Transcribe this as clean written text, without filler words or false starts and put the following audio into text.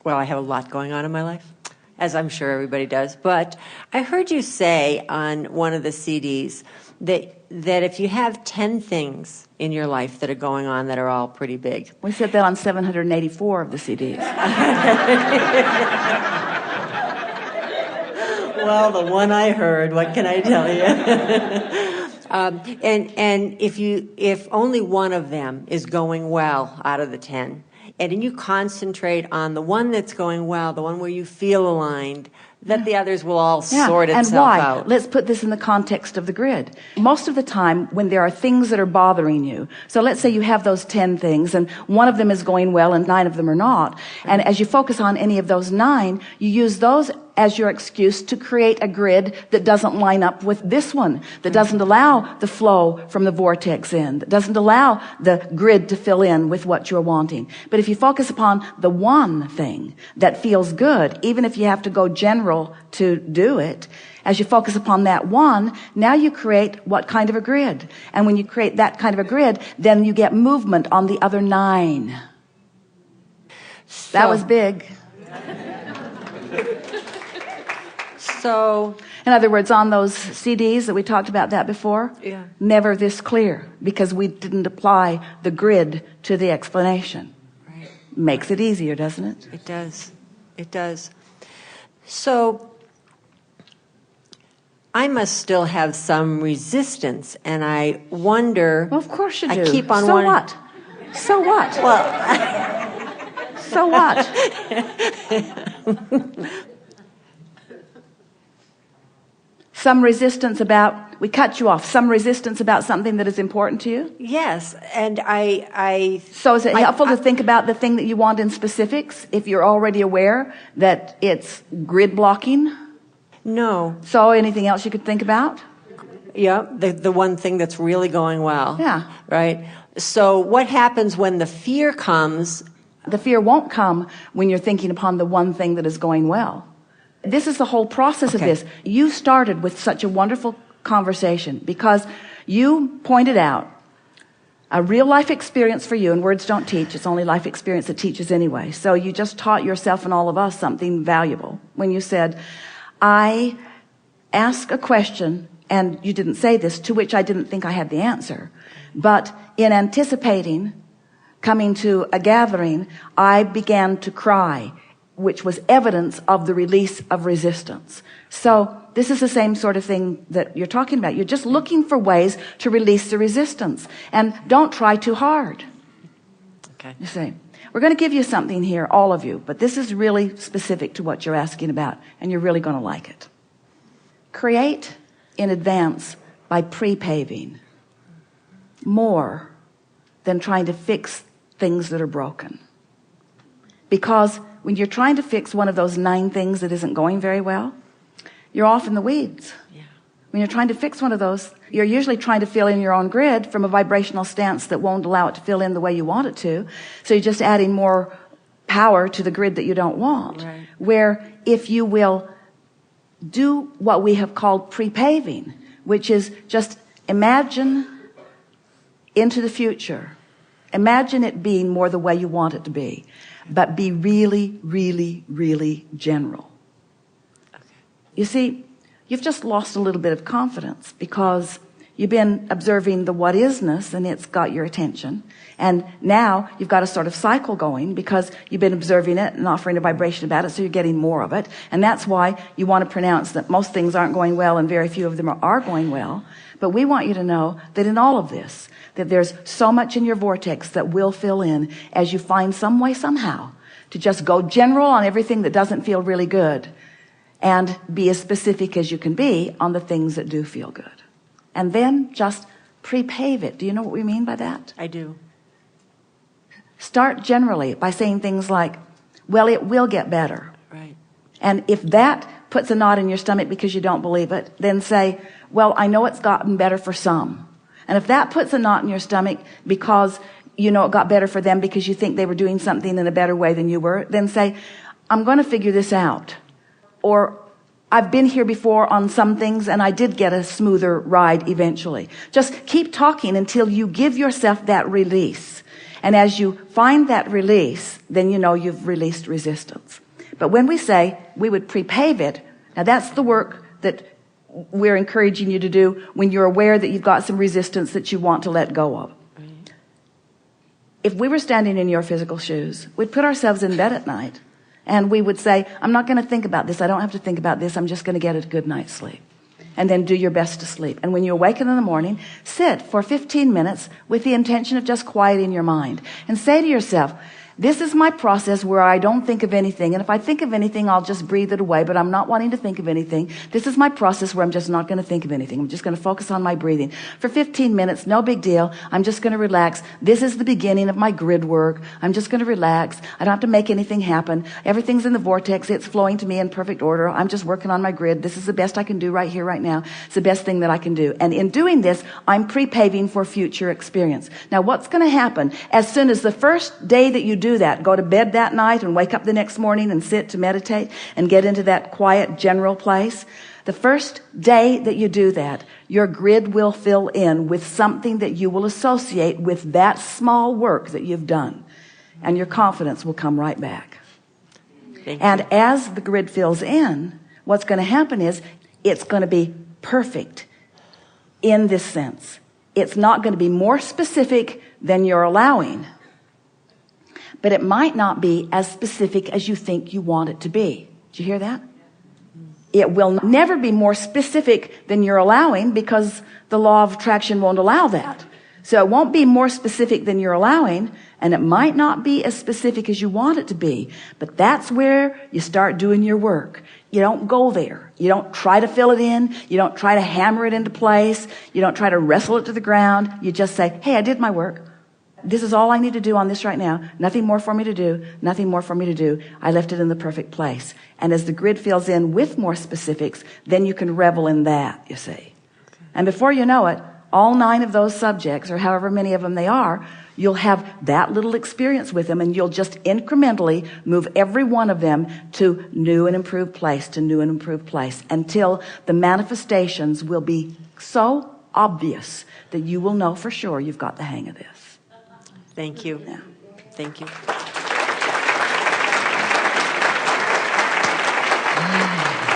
Well, I have a lot going on in my life, as I'm sure everybody does. But I heard you say on one of the CDs that if you have 10 things in your life that are going on that are all pretty big. We said that on 784 of the CDs. Well, the one I heard, what can I tell you? And if only one of them is going well out of the 10, and then you concentrate on the one that's going well, the one where you feel aligned, that the others will all sort itself out. And why? Let's put this in the context of the grid. Most of the time, when there are things that are bothering you, so let's say you have those 10 things, and one of them is going well and 9 of them are not, and as you focus on any of those 9, you use those as your excuse to create a grid that doesn't line up with this one, that doesn't allow the flow from the vortex in, that doesn't allow the grid to fill in with what you're wanting. But if you focus upon the one thing that feels good, even if you have to go general to do it, as you focus upon that one, now you create what kind of a grid? And when you create that kind of a grid, then you get movement on the other 9. That was big. So, in other words, on those CDs that we talked about that before, never this clear, because we didn't apply the grid to the explanation. Right. Makes it easier, doesn't it? It does. It does. So, I must still have some resistance, and I wonder. Well, of course you do. I keep on so wondering. What? So what? Well, so what? Some resistance about, we cut you off, some resistance about something that is important to you? Yes, and So is it helpful to think about the thing that you want in specifics, if you're already aware that it's grid blocking? No. So anything else you could think about? Yeah, the one thing that's really going well. Yeah. Right? So what happens when the fear comes? The fear won't come when you're thinking upon the one thing that is going well. This is the whole process of this. You started with such a wonderful conversation because you pointed out a real life experience for you, and words don't teach. It's only life experience that teaches anyway. So you just taught yourself and all of us something valuable when you said, I ask a question, and you didn't say this, to which I didn't think I had the answer. But in anticipating coming to a gathering, I began to cry, which was evidence of the release of resistance. So this is the same sort of thing that you're talking about. You're just looking for ways to release the resistance. And don't try too hard. Okay. You see, we're going to give you something here, all of you, but this is really specific to what you're asking about, and you're really going to like it. Create in advance by pre-paving more than trying to fix things that are broken. Because when you're trying to fix one of those 9 things that isn't going very well, you're off in the weeds. Yeah. When you're trying to fix one of those, you're usually trying to fill in your own grid from a vibrational stance that won't allow it to fill in the way you want it to. So you're just adding more power to the grid that you don't want. Right. Where if you will do what we have called pre-paving, which is just imagine into the future. Imagine it being more the way you want it to be. But be really, really, really general. Okay. You see, you've just lost a little bit of confidence because you've been observing the what isness and it's got your attention. And now you've got a sort of cycle going because you've been observing it and offering a vibration about it, so you're getting more of it. And that's why you want to pronounce that most things aren't going well and very few of them are going well. But we want you to know that in all of this, that there's so much in your vortex that will fill in as you find some way somehow to just go general on everything that doesn't feel really good and be as specific as you can be on the things that do feel good. And then just pre-pave it. Do you know what we mean by that? I do. Start generally by saying things like, well, it will get better. Right. And if that puts a knot in your stomach because you don't believe it, then say, well, I know it's gotten better for some. And if that puts a knot in your stomach because you know it got better for them because you think they were doing something in a better way than you were, then say, I'm going to figure this out. Or I've been here before on some things and I did get a smoother ride eventually. Just keep talking until you give yourself that release. And as you find that release, then you know you've released resistance. But when we say we would prepave it, now that's the work that we're encouraging you to do when you're aware that you've got some resistance that you want to let go of. If we were standing in your physical shoes, we'd put ourselves in bed at night and we would say, I'm not going to think about this. I don't have to think about this. I'm just going to get a good night's sleep. And then do your best to sleep. And when you awaken in the morning, sit for 15 minutes with the intention of just quieting your mind and say to yourself, this is my process where I don't think of anything. And if I think of anything, I'll just breathe it away, but I'm not wanting to think of anything. This is my process where I'm just not going to think of anything. I'm just going to focus on my breathing for 15 minutes. No big deal. I'm just going to relax. This is the beginning of my grid work. I'm just going to relax. I don't have to make anything happen. Everything's in the vortex. It's flowing to me in perfect order. I'm just working on my grid. This is the best I can do right here, right now. It's the best thing that I can do. And in doing this, I'm prepaving for future experience. Now, what's going to happen as soon as the first day that you do that, go to bed that night and wake up the next morning and sit to meditate and get into that quiet general place, the first day that you do that, your grid will fill in with something that you will associate with that small work that you've done, and your confidence will come right back. And as the grid fills in, what's going to happen is it's going to be perfect in this sense. It's not going to be more specific than you're allowing, but it might not be as specific as you think you want it to be. Did you hear that? It will never be more specific than you're allowing, because the law of attraction won't allow that. So it won't be more specific than you're allowing, and it might not be as specific as you want it to be. But that's where you start doing your work. You don't go there. You don't try to fill it in. You don't try to hammer it into place. You don't try to wrestle it to the ground. You just say, hey, I did my work. This is all I need to do on this right now. Nothing more for me to do. Nothing more for me to do. I left it in the perfect place. And as the grid fills in with more specifics, then you can revel in that, you see. And before you know it, all 9 of those subjects, or however many of them they are, you'll have that little experience with them, and you'll just incrementally move every one of them to new and improved place, to new and improved place, until the manifestations will be so obvious that you will know for sure you've got the hang of this. Thank you. Yeah. Thank you.